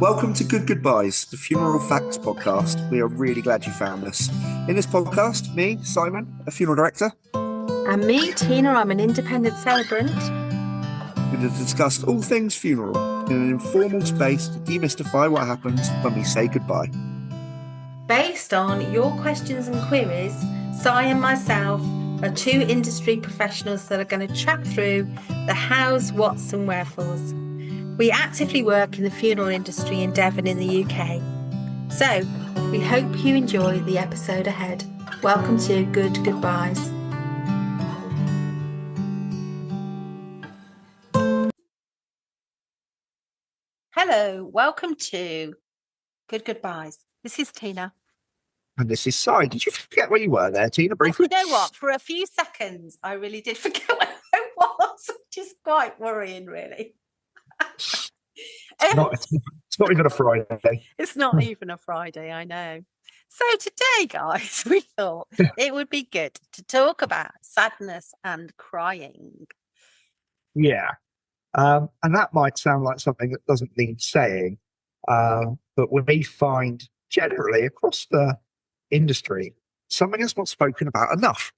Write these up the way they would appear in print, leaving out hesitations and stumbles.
Welcome to Good Goodbyes, the Funeral Facts podcast. We are really glad you found us. In this podcast, me, Simon, a funeral director, and me, Tina, I'm an independent celebrant. we will discuss all things funeral in an informal space to demystify what happens when we say goodbye. Based on your questions and queries, Si and myself are two industry professionals that are going to chat through the hows, whats and wherefores. We actively work in the funeral industry in Devon in the UK. So, we hope you enjoy the episode ahead. Welcome to Good Goodbyes. Hello, welcome to Good Goodbyes. This is Tina. And this is Si. Did you forget where you were there, Tina, briefly? You know what? For a few seconds, I really did forget where I was, which is quite worrying, really. It's not even a Friday. It's not even a Friday, I know. So today, guys, we thought it would be good to talk about sadness and crying. Yeah. And that might sound like something that doesn't need saying, but we find generally across the industry, something that's not spoken about enough.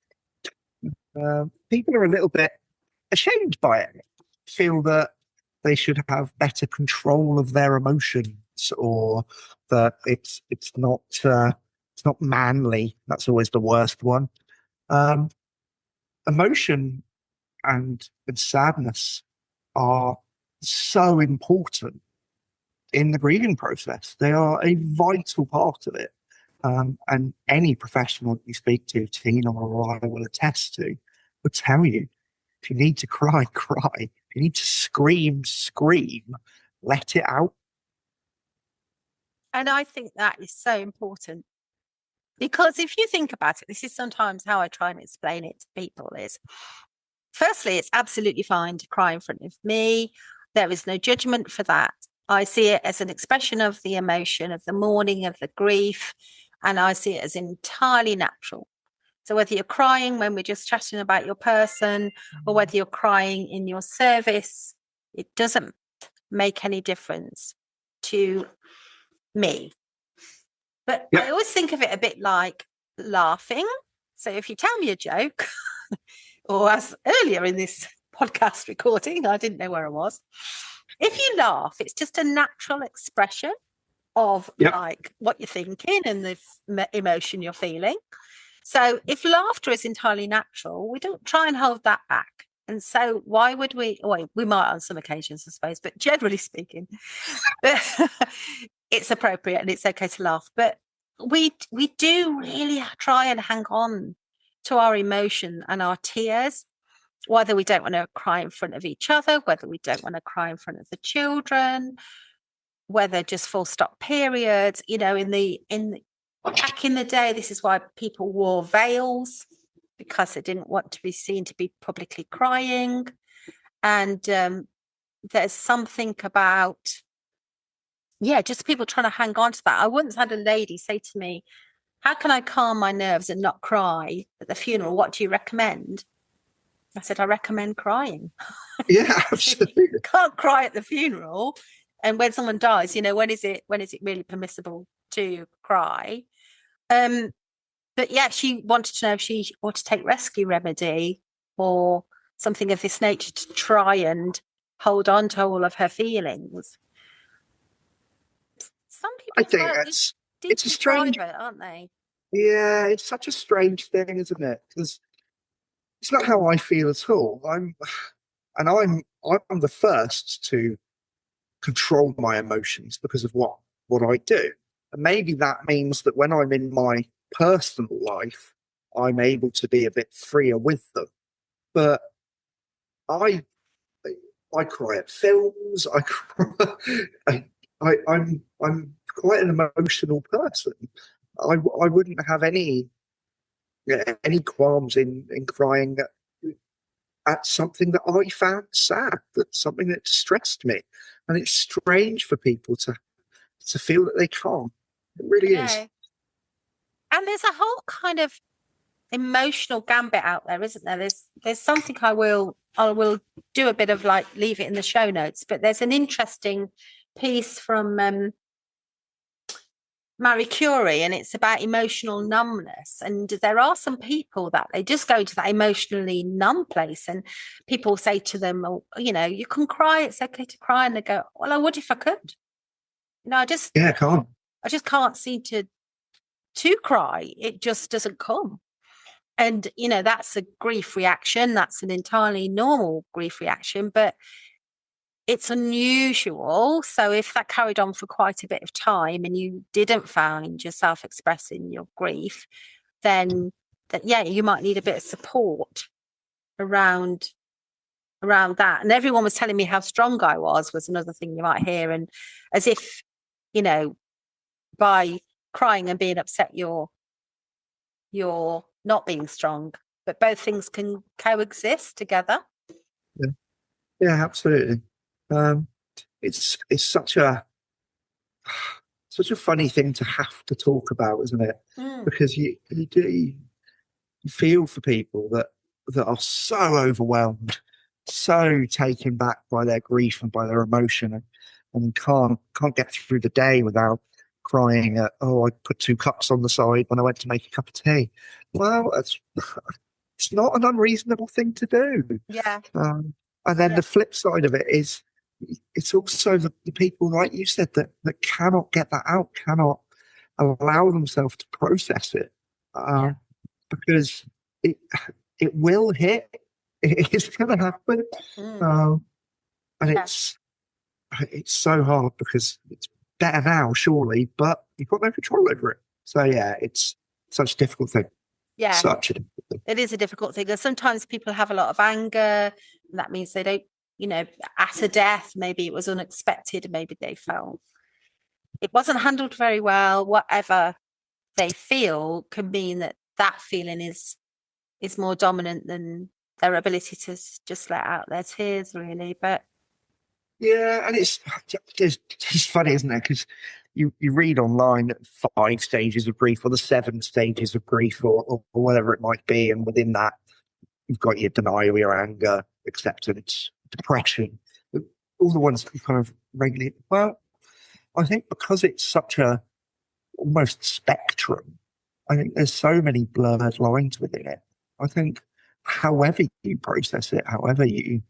People are a little bit ashamed by it, feel that they should have better control of their emotions, or that it's not manly. That's always the worst one. Emotion and sadness are so important in the grieving process. They are a vital part of it. And any professional that you speak to, Tina or I will attest to, will tell you, if you need to cry, cry. If you need to scream, scream. Let it out. And I think that is so important. Because if you think about it, this is sometimes how I try and explain it to people is, firstly, it's absolutely fine to cry in front of me. There is no judgment for that. I see it as an expression of the emotion, of the mourning, of the grief, and I see it as entirely natural. So whether you're crying when we're just chatting about your person, or whether you're crying in your service, it doesn't make any difference to me. But I always think of it a bit like laughing. So if you tell me a joke, or as earlier in this podcast recording, I didn't know where I was. If you laugh, it's just a natural expression of like what you're thinking and the emotion you're feeling. So if laughter is entirely natural, we don't try and hold that back. And so why would we? Well, we might on some occasions, I suppose, but generally speaking, it's appropriate and it's okay to laugh. But we do really try and hang on to our emotion and our tears, whether we don't want to cry in front of each other, whether we don't want to cry in front of the children, whether just full stop periods, back in the day, this is why people wore veils, because they didn't want to be seen to be publicly crying. And there's something about, just people trying to hang on to that. I once had a lady say to me, how can I calm my nerves and not cry at the funeral? What do you recommend? I said, I recommend crying. Yeah, absolutely. You can't cry at the funeral. And when someone dies, when is it really permissible to cry? But she wanted to know if she ought to take rescue remedy or something of this nature to try and hold on to all of her feelings. Some people, I think it's a strange, private, aren't they? Yeah, it's such a strange thing, isn't it? Because it's not how I feel at all. I'm the first to control my emotions because of what I do. And maybe that means that when I'm in my personal life, I'm able to be a bit freer with them. But I cry at films. I'm quite an emotional person. I wouldn't have any qualms in crying at something that I found sad, that's something that distressed me. And it's strange for people to feel that they can't. It really is. And there's a whole kind of emotional gambit out there, isn't there? There's something I will do a bit of, like, leave it in the show notes, but there's an interesting piece from Marie Curie, and it's about emotional numbness. And there are some people that they just go to that emotionally numb place, and people say to them, oh, you know, you can cry, it's okay to cry. And they go, well, I would if I could. You know, I just can't seem to cry. It just doesn't come. And, you know, that's a grief reaction. That's an entirely normal grief reaction, but it's unusual. So if that carried on for quite a bit of time and you didn't find yourself expressing your grief, then you might need a bit of support around that. And everyone was telling me how strong I was another thing you might hear. And as if, you know, by crying and being upset, you're not being strong, but both things can coexist together. Yeah, absolutely. It's such a funny thing to have to talk about, isn't it? Because you feel for people that are so overwhelmed, so taken back by their grief and by their emotion, and can't get through the day without crying at, oh, I put 2 cups on the side when I went to make a cup of tea. Well, it's not an unreasonable thing to do. Yeah. And then the flip side of it is, it's also the people, like you said, that cannot get that out, cannot allow themselves to process it, because it will hit. It is going to happen, and it's so hard because it's better now, surely, but you've got no control over it. So yeah, it's such a difficult thing. Yeah, such a difficult thing. It is a difficult thing. Sometimes people have a lot of anger, and that means they don't, you know, at a death, maybe it was unexpected, maybe they felt it wasn't handled very well. Whatever they feel can mean that feeling is more dominant than their ability to just let out their tears, really. But yeah, and it's funny, isn't it? Because you read online 5 stages of grief, or the 7 stages of grief, or whatever it might be, and within that, you've got your denial, your anger, acceptance, depression, all the ones that you kind of regulate. Well, I think because it's such a almost spectrum, I think there's so many blurred lines within it. I think however you process it, however you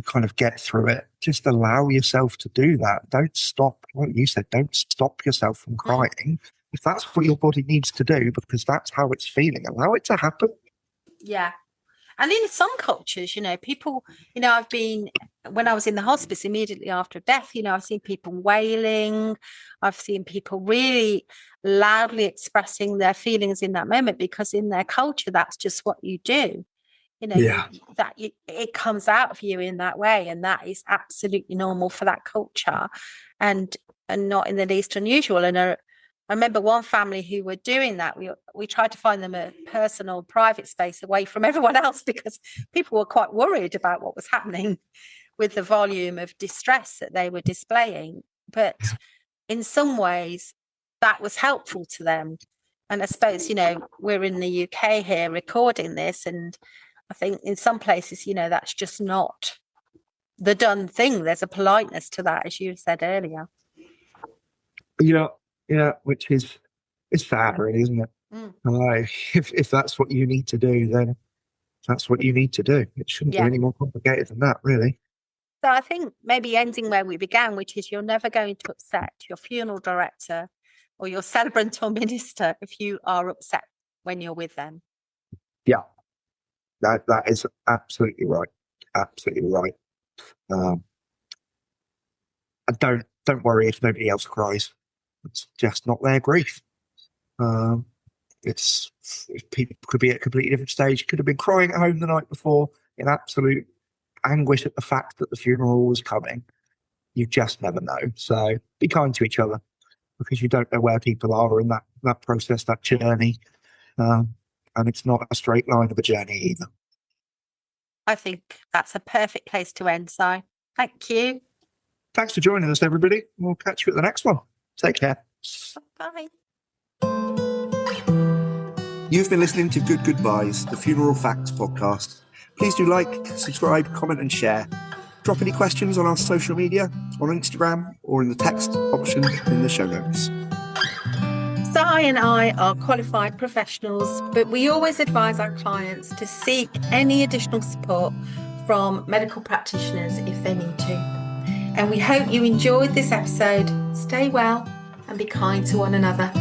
kind of get through it, just allow yourself to do that. Don't stop, like you said, don't stop yourself from crying. If that's what your body needs to do, because that's how it's feeling, allow it to happen. Yeah. And in some cultures, you know, people, you know, when I was in the hospice immediately after death, you know, I've seen people wailing. I've seen people really loudly expressing their feelings in that moment, because in their culture, that's just what you do. You know, it comes out of you in that way. And that is absolutely normal for that culture, and not in the least unusual. And I remember one family who were doing that. We tried to find them a personal, private space away from everyone else, because people were quite worried about what was happening with the volume of distress that they were displaying. But in some ways, that was helpful to them. And I suppose, you know, we're in the UK here recording this, and I think in some places, you know, that's just not the done thing. There's a politeness to that, as you said earlier. Yeah, which is sad, really, isn't it? If that's what you need to do, then that's what you need to do. It shouldn't be any more complicated than that, really. So I think maybe ending where we began, which is you're never going to upset your funeral director or your celebrant or minister if you are upset when you're with them. Yeah, that is absolutely right. Absolutely right. And don't worry if nobody else cries. It's just not their grief. People could be at a completely different stage. Could have been crying at home the night before in absolute anguish at the fact that the funeral was coming. You just never know. So be kind to each other, because you don't know where people are in that process, that journey. And it's not a straight line of a journey either. I think that's a perfect place to end, Si. Thank you. Thanks for joining us, everybody. We'll catch you at the next one. Take care. Bye. You've been listening to Good Goobyes, the Funeral Facts podcast. Please do like, subscribe, comment and share. drop any questions on our social media, on Instagram, or in the text option in the show notes. Si and I are qualified professionals, but we always advise our clients to seek any additional support from medical practitioners if they need to. And we hope you enjoyed this episode. Stay well and be kind to one another.